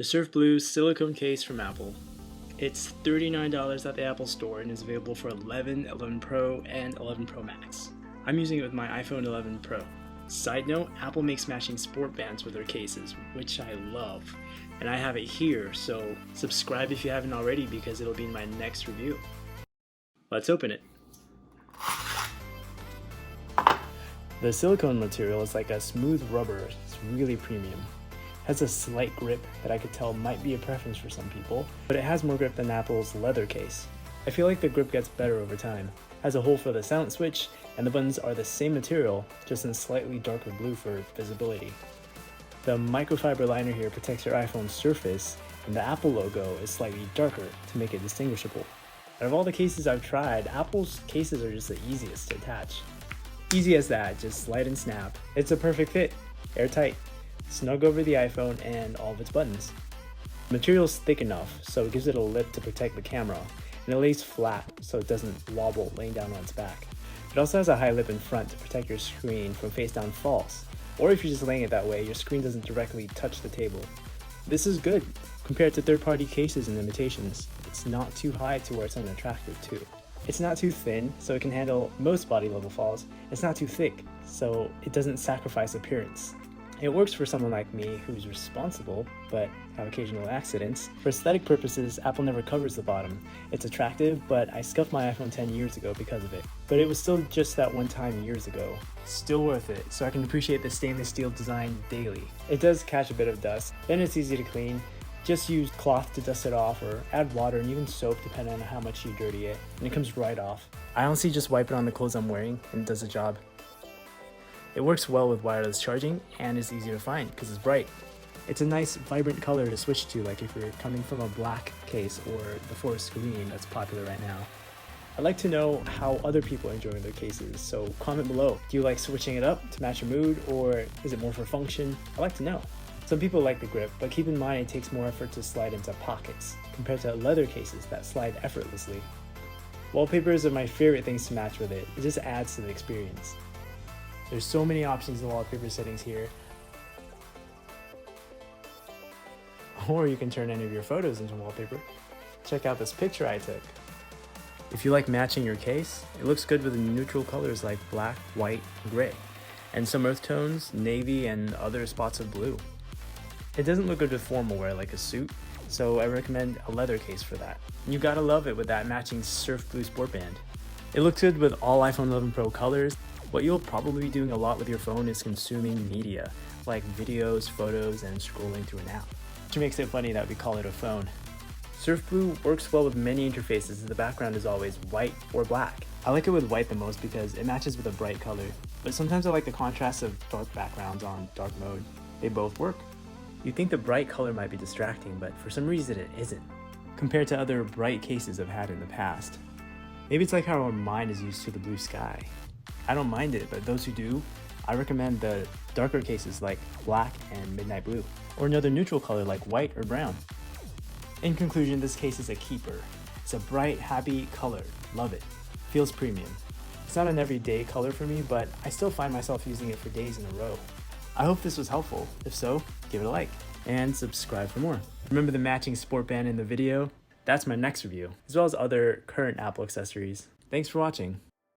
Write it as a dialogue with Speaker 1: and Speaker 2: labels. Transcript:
Speaker 1: The Surf Blue Silicone case from Apple. It's $39 at the Apple Store and is available for 11, 11 Pro, and 11 Pro Max. I'm using it with my iPhone 11 Pro. Side note, Apple makes matching sport bands with their cases, which I love. And I have it here, so subscribe if you haven't already because it'll be in my next review. Let's open it. The silicone material is like a smooth rubber. It's really premium. It has a slight grip that I could tell might be a preference for some people, but it has more grip than Apple's leather case. I feel like the grip gets better over time. It has a hole for the silent switch, and the buttons are the same material, just in slightly darker blue for visibility. The microfiber liner here protects your iPhone's surface, and the Apple logo is slightly darker to make it distinguishable. Out of all the cases I've tried, Apple's cases are just the easiest to attach. Easy as that, just slide and snap. It's a perfect fit, airtight, snug over the iPhone and all of its buttons. The material's thick enough so it gives it a lip to protect the camera, and it lays flat so it doesn't wobble laying down on its back. It also has a high lip in front to protect your screen from face-down falls, or if you're just laying it that way, your screen doesn't directly touch the table. This is good compared to third-party cases and imitations. It's not too high to where it's unattractive too. It's not too thin, so it can handle most body level falls. It's not too thick, so it doesn't sacrifice appearance. It works for someone like me who's responsible, but have occasional accidents. For aesthetic purposes, Apple never covers the bottom. It's attractive, but I scuffed my iPhone 10 years ago because of it. But it was still just that one time years ago. Still worth it, so I can appreciate the stainless steel design daily. It does catch a bit of dust, then it's easy to clean. Just use cloth to dust it off, or add water and even soap depending on how much you dirty it, and it comes right off. I honestly just wipe it on the clothes I'm wearing and it does the job. It works well with wireless charging and is easy to find because it's bright. It's a nice vibrant color to switch to, like if you're coming from a black case or the Forrest green that's popular right now. I'd like to know how other people are enjoying their cases, so comment below. Do you like switching it up to match your mood, or is it more for function? I'd like to know. Some people like the grip, but keep in mind it takes more effort to slide into pockets compared to leather cases that slide effortlessly. Wallpapers are my favorite things to match with it. It just adds to the experience. There's so many options in the wallpaper settings here. Or you can turn any of your photos into wallpaper. Check out this picture I took. If you like matching your case, it looks good with neutral colors like black, white, and gray, and some earth tones, navy, and other spots of blue. It doesn't look good with formal wear like a suit, so I recommend a leather case for that. You gotta love it with that matching surf blue sport band. It looks good with all iPhone 11 Pro colors. What you'll probably be doing a lot with your phone is consuming media, like videos, photos, and scrolling through an app, which makes it funny that we call it a phone. Surf Blue works well with many interfaces as the background is always white or black. I like it with white the most because it matches with a bright color, but sometimes I like the contrast of dark backgrounds on dark mode. They both work. You'd think the bright color might be distracting, but for some reason it isn't, compared to other bright cases I've had in the past. Maybe it's like how our mind is used to the blue sky. I don't mind it, but those who do, I recommend the darker cases like black and midnight blue, or another neutral color like white or brown. In conclusion, this case is a keeper. It's a bright, happy color. Love it. Feels premium. It's not an everyday color for me, but I still find myself using it for days in a row. I hope this was helpful. If so, give it a like and subscribe for more. Remember the matching sport band in the video? That's my next review, as well as other current Apple accessories. Thanks for watching.